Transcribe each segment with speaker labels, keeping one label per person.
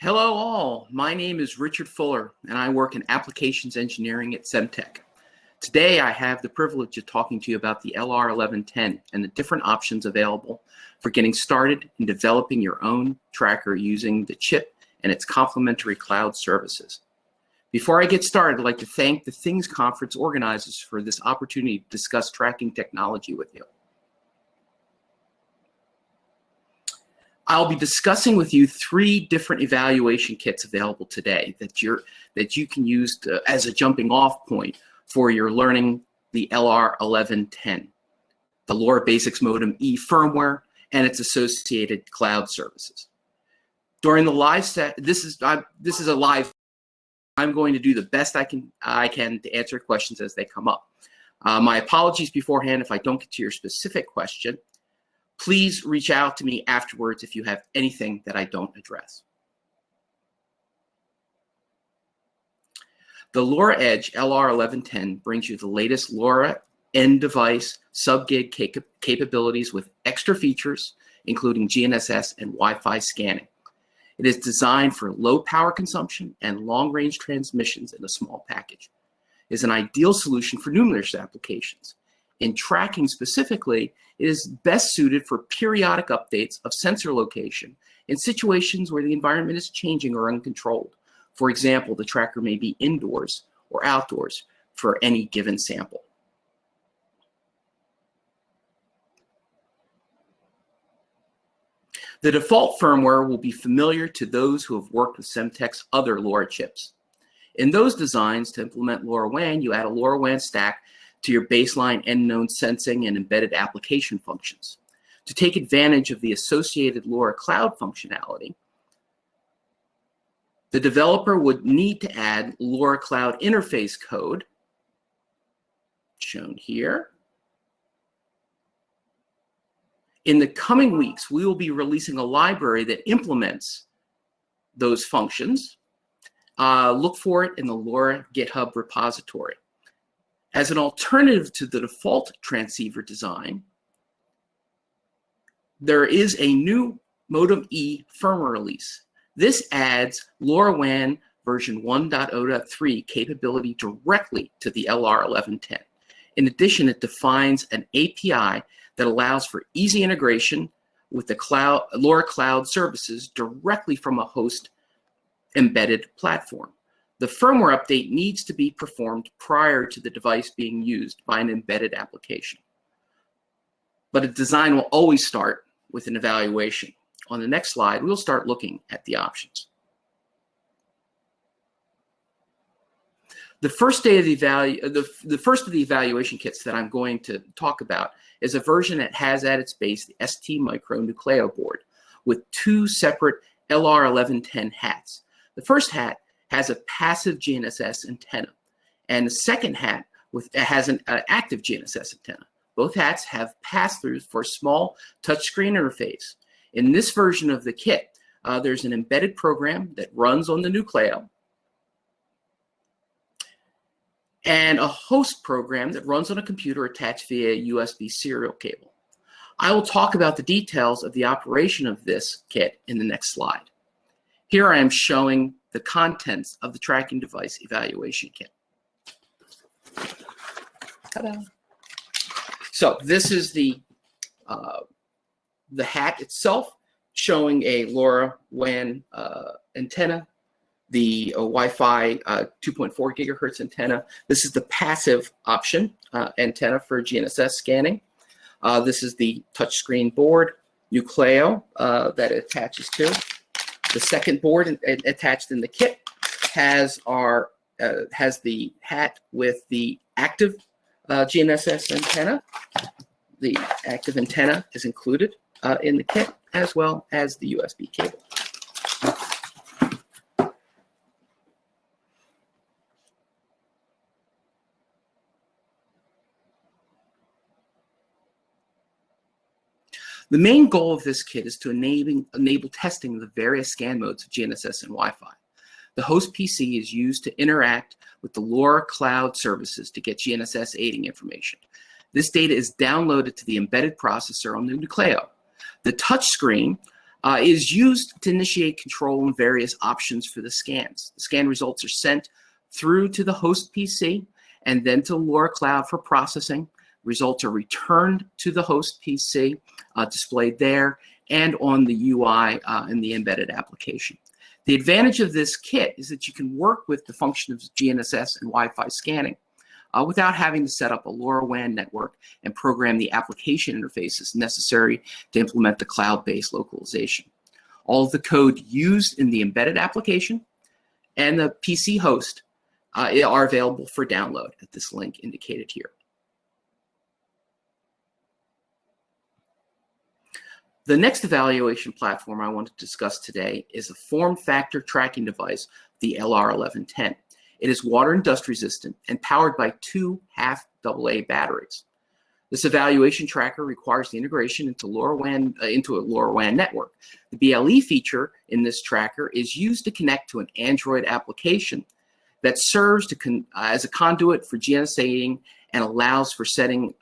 Speaker 1: Hello all, my name is Richard Fuller and I work in applications engineering at Semtech. Today I have the privilege of talking to you about the LR1110 and the different options available for getting started in developing your own tracker using the chip and its complementary cloud services. Before I get started, I'd like to thank the Things Conference organizers for this opportunity to discuss tracking technology with you. I'll be discussing with you 3 different evaluation kits available today that you can use as a jumping off point for your learning the LR1110, the LoRa Basics Modem-E firmware, and its associated cloud services. During the live set, this is a live. I'm going to do the best I can to answer questions as they come up. My apologies beforehand if I don't get to your specific question. Please reach out to me afterwards if you have anything that I don't address. The LoRa Edge LR1110 brings you the latest LoRa end device sub-gig capabilities with extra features, including GNSS and Wi-Fi scanning. It is designed for low power consumption and long-range transmissions in a small package. It is an ideal solution for numerous applications. In tracking specifically, it is best suited for periodic updates of sensor location in situations where the environment is changing or uncontrolled. For example, the tracker may be indoors or outdoors for any given sample. The default firmware will be familiar to those who have worked with Semtech's other LoRa chips. In those designs to implement LoRaWAN, you add a LoRaWAN stack to your baseline end node sensing and embedded application functions. To take advantage of the associated LoRa cloud functionality, the developer would need to add LoRa cloud interface code, shown here. In the coming weeks, we will be releasing a library that implements those functions. Look for it in the LoRa GitHub repository. As an alternative to the default transceiver design, there is a new Modem-E firmware release. This adds LoRaWAN version 1.0.3 capability directly to the LR1110. In addition, it defines an API that allows for easy integration with the LoRa cloud services directly from a host embedded platform. The firmware update needs to be performed prior to the device being used by an embedded application. But a design will always start with an evaluation. On the next slide, we'll start looking at the options. The first of the evaluation kits that I'm going to talk about is a version that has at its base the ST Micro Nucleo board with 2 separate LR1110 hats. The first hat has a passive GNSS antenna, and the second hat has an active GNSS antenna. Both hats have pass-throughs for a small touchscreen interface. In this version of the kit, there's an embedded program that runs on the Nucleo and a host program that runs on a computer attached via USB serial cable. I will talk about the details of the operation of this kit in the next slide. Here I am showing the contents of the tracking device evaluation kit. Ta-da. So this is the hat itself, showing a LoRaWAN antenna, the Wi-Fi 2.4 gigahertz antenna. This is the passive option antenna for GNSS scanning. This is the touchscreen board, Nucleo, that it attaches to. The second board attached in the kit has the hat with the active GNSS antenna. The active antenna is included in the kit, as well as the USB cable. The main goal of this kit is to enable testing of the various scan modes of GNSS and Wi-Fi. The host PC is used to interact with the LoRa cloud services to get GNSS aiding information. This data is downloaded to the embedded processor on the Nucleo. The touchscreen is used to initiate control and various options for the scans. The scan results are sent through to the host PC and then to LoRa Cloud for processing. Results are returned to the host PC, displayed there, and on the UI in the embedded application. The advantage of this kit is that you can work with the function of GNSS and Wi-Fi scanning without having to set up a LoRaWAN network and program the application interfaces necessary to implement the cloud-based localization. All of the code used in the embedded application and the PC host are available for download at this link indicated here. The next evaluation platform I want to discuss today is the form factor tracking device, the LR1110. It is water and dust resistant and powered by 2 half AA batteries. This evaluation tracker requires the integration into a LoRaWAN network. The BLE feature in this tracker is used to connect to an Android application that serves as a conduit for GNSSing and allows for settings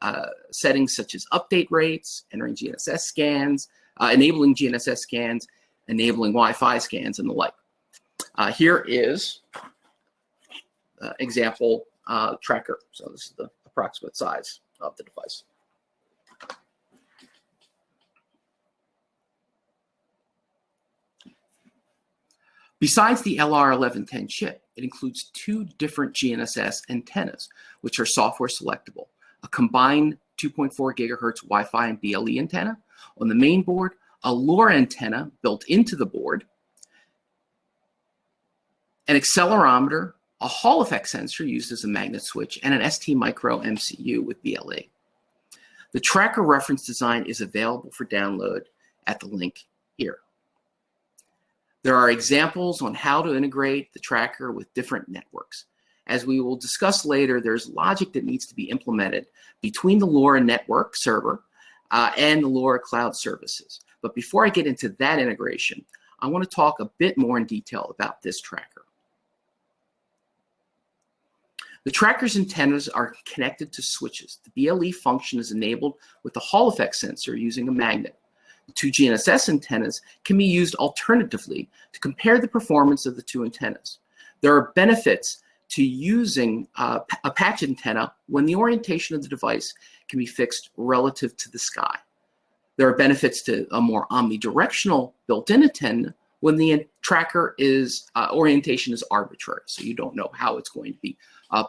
Speaker 1: such as update rates, entering GNSS scans, enabling GNSS scans, enabling Wi-Fi scans, and the like. Here is example tracker. So this is the approximate size of the device. Besides the LR1110 chip, it includes 2 different GNSS antennas, which are software selectable. A combined 2.4 gigahertz Wi-Fi and BLE antenna on the main board, a LoRa antenna built into the board, an accelerometer, a Hall effect sensor used as a magnet switch, and an ST Micro MCU with BLE. The tracker reference design is available for download at the link here. There are examples on how to integrate the tracker with different networks. As we will discuss later, there's logic that needs to be implemented between the LoRa network server and the LoRa cloud services. But before I get into that integration, I want to talk a bit more in detail about this tracker. The tracker's antennas are connected to switches. The BLE function is enabled with the Hall effect sensor using a magnet. The 2 GNSS antennas can be used alternatively to compare the performance of the 2 antennas. There are benefits to using a patch antenna when the orientation of the device can be fixed relative to the sky. There are benefits to a more omnidirectional built-in antenna when the tracker orientation is arbitrary, so you don't know how it's going to be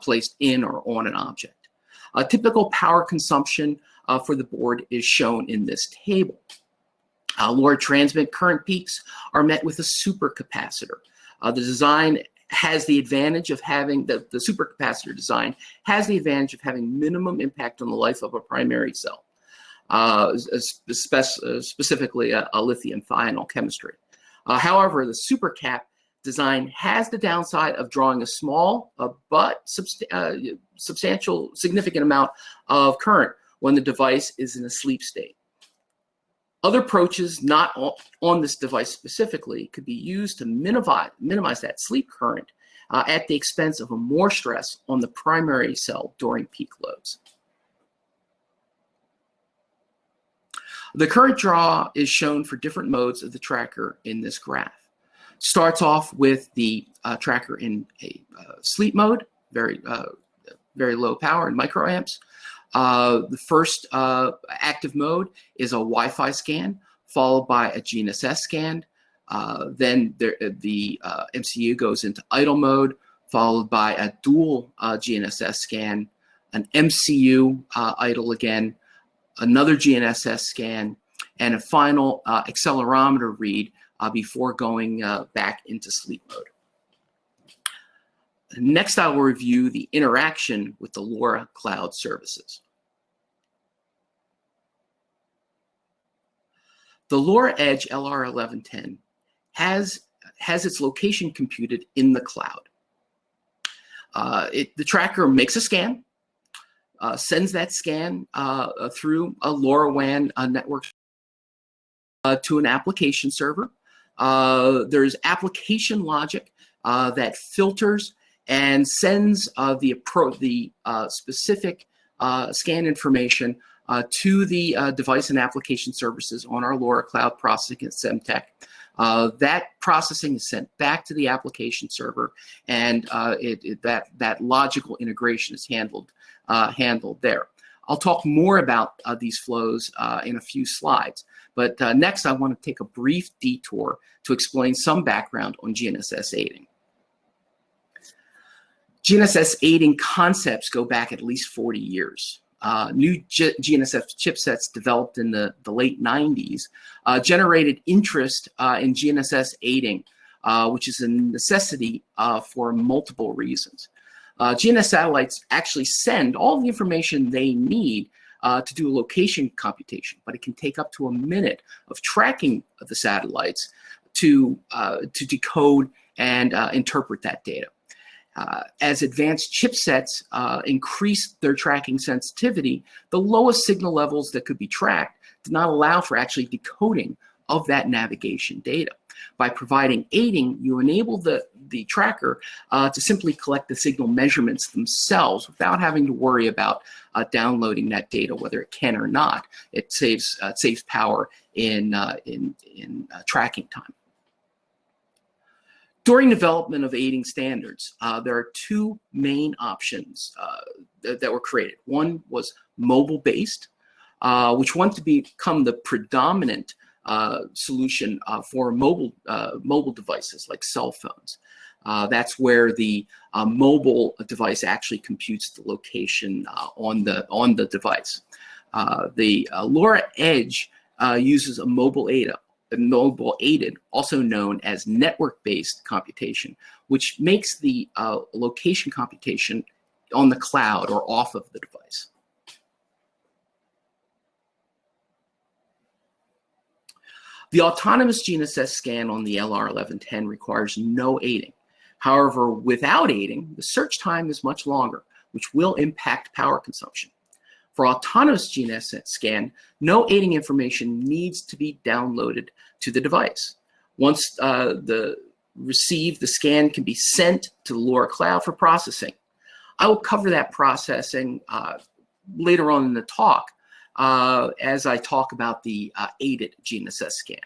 Speaker 1: placed in or on an object. A typical power consumption for the board is shown in this table. LoRa transmit current peaks are met with a supercapacitor. The design has the advantage of having, the supercapacitor design has the advantage of having minimum impact on the life of a primary cell, specifically a lithium thionyl chemistry. However, the supercap design has the downside of drawing a small but substantial, significant amount of current when the device is in a sleep state. Other approaches, not on this device specifically, could be used to minimize that sleep current at the expense of more stress on the primary cell during peak loads. The current draw is shown for different modes of the tracker in this graph. Starts off with the tracker in a sleep mode, very low power in microamps. The first active mode is a Wi-Fi scan, followed by a GNSS scan. Then the MCU goes into idle mode, followed by a dual GNSS scan, an MCU idle again, another GNSS scan, and a final accelerometer read before going back into sleep mode. Next, I will review the interaction with the LoRa cloud services. The LoRa Edge LR1110 has its location computed in the cloud. The tracker makes a scan, sends that scan through a LoRaWAN network to an application server. There's application logic that filters and sends the specific scan information to the device and application services on our LoRa cloud processing at Semtech. That processing is sent back to the application server, and that logical integration is handled there. I'll talk more about these flows in a few slides, but next I want to take a brief detour to explain some background on GNSS aiding. GNSS aiding concepts go back at least 40 years. New GNSS chipsets developed in the late 90s generated interest in GNSS aiding, which is a necessity for multiple reasons. GNSS satellites actually send all the information they need to do a location computation, but it can take up to a minute of tracking of the satellites to decode and interpret that data. As advanced chipsets increase their tracking sensitivity, the lowest signal levels that could be tracked did not allow for actually decoding of that navigation data. By providing aiding, you enable the tracker to simply collect the signal measurements themselves without having to worry about downloading that data, whether it can or not. It saves power in tracking time. During development of aiding standards, there are two main options that were created. One was mobile-based, which wanted to become the predominant solution for mobile devices like cell phones. That's where the mobile device actually computes the location on the device. The LoRa Edge uses a mobile aided, also known as network-based computation, which makes the location computation on the cloud or off of the device. The autonomous GNSS scan on the LR1110 requires no aiding. However, without aiding, the search time is much longer, which will impact power consumption. For autonomous GNSS scan, no aiding information needs to be downloaded to the device. Once the scan can be sent to the LoRa cloud for processing. I will cover that processing later on in the talk as I talk about the aided GNSS scan.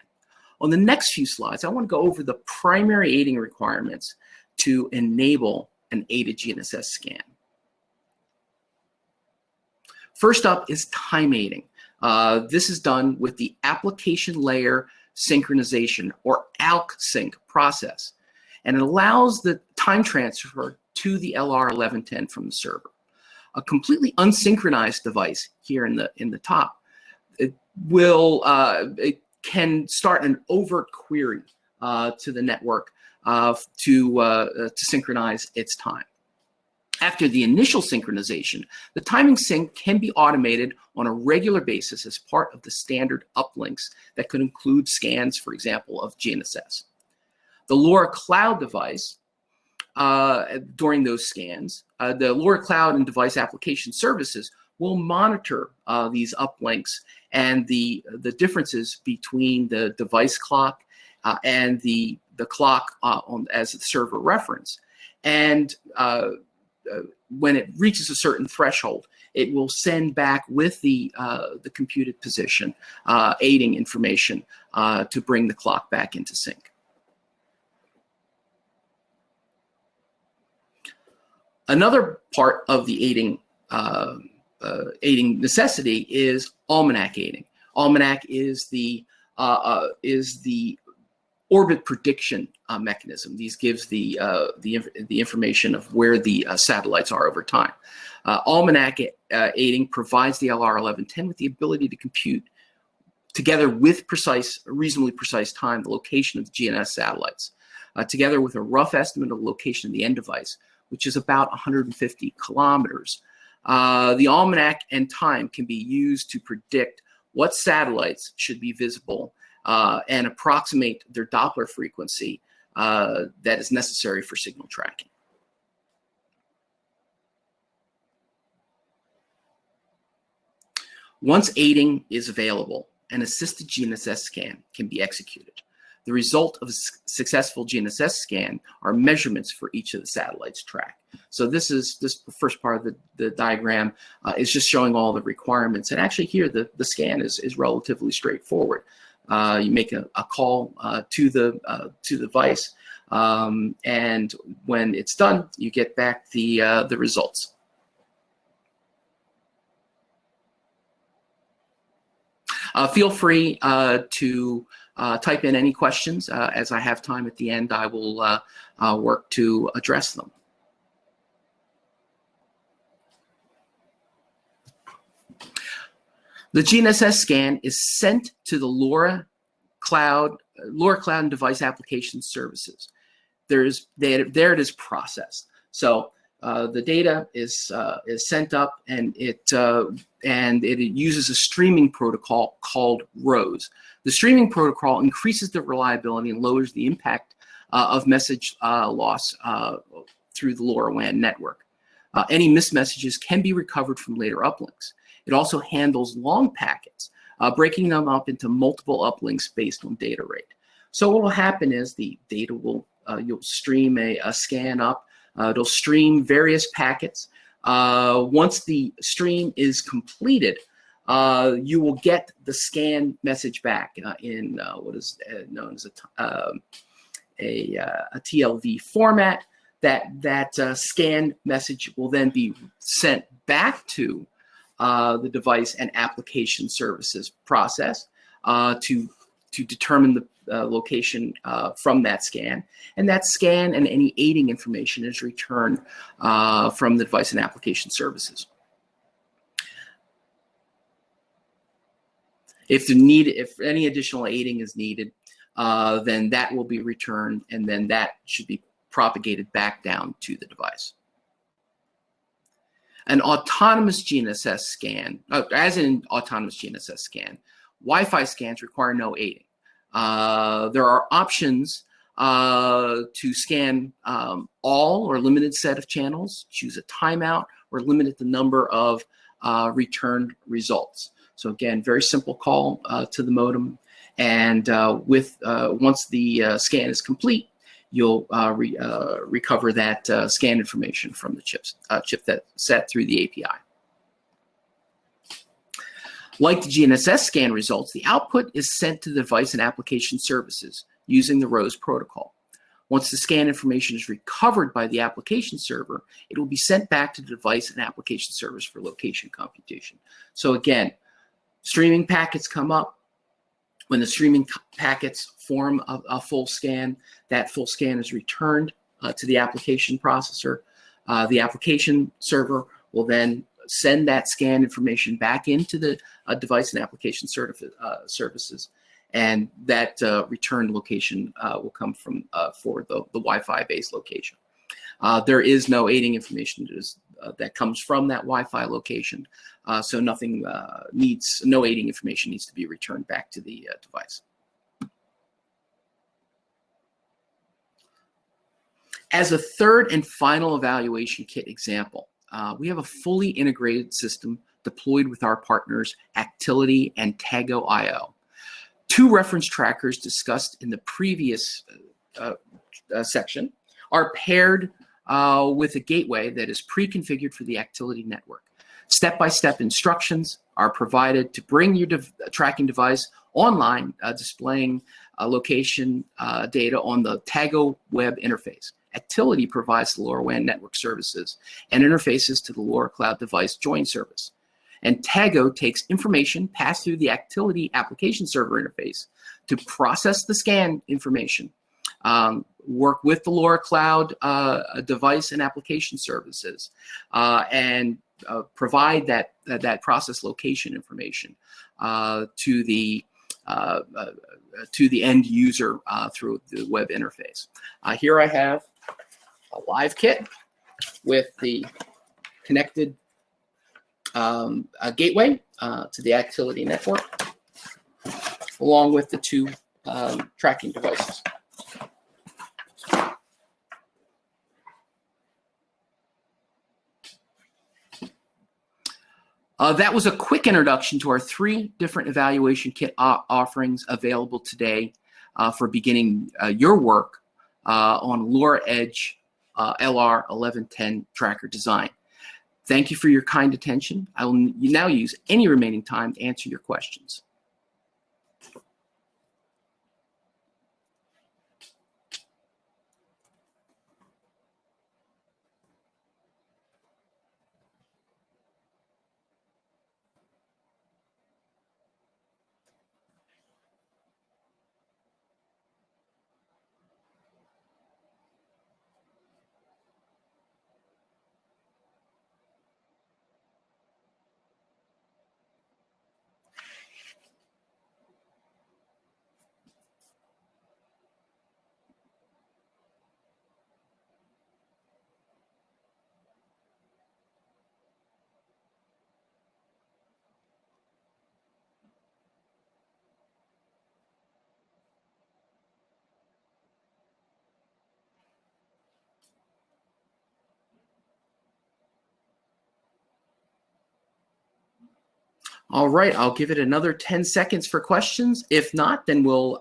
Speaker 1: On the next few slides, I want to go over the primary aiding requirements to enable an aided GNSS scan. First up is time aiding. This is done with the application layer synchronization, or ALK sync process, and it allows the time transfer to the LR1110 from the server. A completely unsynchronized device here in the top, it can start an overt query to the network to synchronize its time. After the initial synchronization, the timing sync can be automated on a regular basis as part of the standard uplinks that could include scans, for example, of GNSS. The LoRa Cloud device, during those scans, the LoRa Cloud and device application services will monitor these uplinks and the differences between the device clock and the clock as the server reference. And when it reaches a certain threshold, it will send back with the computed position aiding information to bring the clock back into sync. Another part of the aiding necessity is almanac aiding. Almanac is the orbit prediction mechanism. These gives the information of where the satellites are over time. Almanac aiding provides the LR1110 with the ability to compute, together with reasonably precise time, the location of the GNSS satellites, together with a rough estimate of the location of the end device, which is about 150 kilometers. The almanac and time can be used to predict what satellites should be visible and approximate their Doppler frequency that is necessary for signal tracking. Once aiding is available, an assisted GNSS scan can be executed. The result of a successful GNSS scan are measurements for each of the satellites tracked. So this first part of the diagram is just showing all the requirements. And actually here, the scan is relatively straightforward. You make a call to the device, and when it's done, you get back the results. Feel free to type in any questions. As I have time at the end, I will work to address them. The GNSS scan is sent to the LoRa Cloud and Device Application Services. There it is processed. So the data is sent up, and it uses a streaming protocol called ROSE. The streaming protocol increases the reliability and lowers the impact of message loss through the LoRaWAN network. Any missed messages can be recovered from later uplinks. It also handles long packets, breaking them up into multiple uplinks based on data rate. So what will happen is the data will, you'll stream a scan up. It'll stream various packets. Once the stream is completed, you will get the scan message back in what is known as a TLV format. That scan message will then be sent back to the device and application services process to determine the location from that scan. And that scan and any aiding information is returned from the device and application services. If any additional aiding is needed, then that will be returned, and then that should be propagated back down to the device. An autonomous GNSS scan, as in autonomous GNSS scan, Wi-Fi scans require no aiding. There are options to scan all or limited set of channels, choose a timeout, or limit the number of returned results. So again, very simple call to the modem, and once the scan is complete, you'll recover that scan information from the chip set through the API. Like the GNSS scan results, the output is sent to the device and application services using the ROSE protocol. Once the scan information is recovered by the application server, it will be sent back to the device and application servers for location computation. So again, streaming packets come up. When the streaming packets form a full scan, that full scan is returned to the application processor. The application server will then send that scan information back into the device and application services, and that returned location will come from for the Wi-Fi based location. There is no aiding information that comes from that Wi-Fi location, so no aiding information needs to be returned back to the device. As a third and final evaluation kit example, we have a fully integrated system deployed with our partners Actility and Tago.io. Two reference trackers discussed in the previous section are paired with a gateway that is pre-configured for the Actility network. Step-by-step instructions are provided to bring your tracking device online, displaying location data on the Tago web interface. Actility provides the LoRaWAN network services and interfaces to the LoRa Cloud device join service. And Tago takes information passed through the Actility application server interface to process the scan information, work with the LoRa Cloud device and application services, and provide that process location information to the end user through the web interface. Here I have a live kit with the connected gateway to the Actility network, along with the two tracking devices. That was a quick introduction to our three different evaluation kit offerings available today for beginning your work on LoRa Edge LR1110 tracker design. Thank you for your kind attention. I will now use any remaining time to answer your questions. All right, I'll give it another 10 seconds for questions. If not, then we'll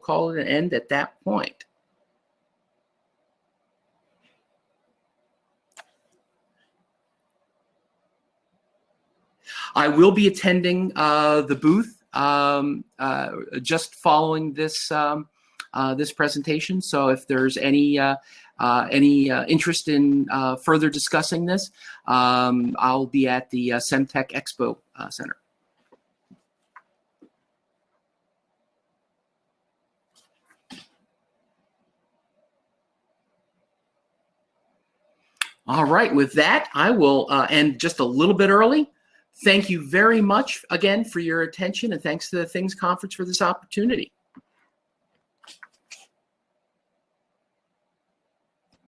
Speaker 1: call it an end at that point. I will be attending the booth just following this this presentation. So if there's any interest in further discussing this, I'll be at the Semtech Expo Center. All right, with that, I will end just a little bit early. Thank you very much again for your attention, and thanks to the Things Conference for this opportunity.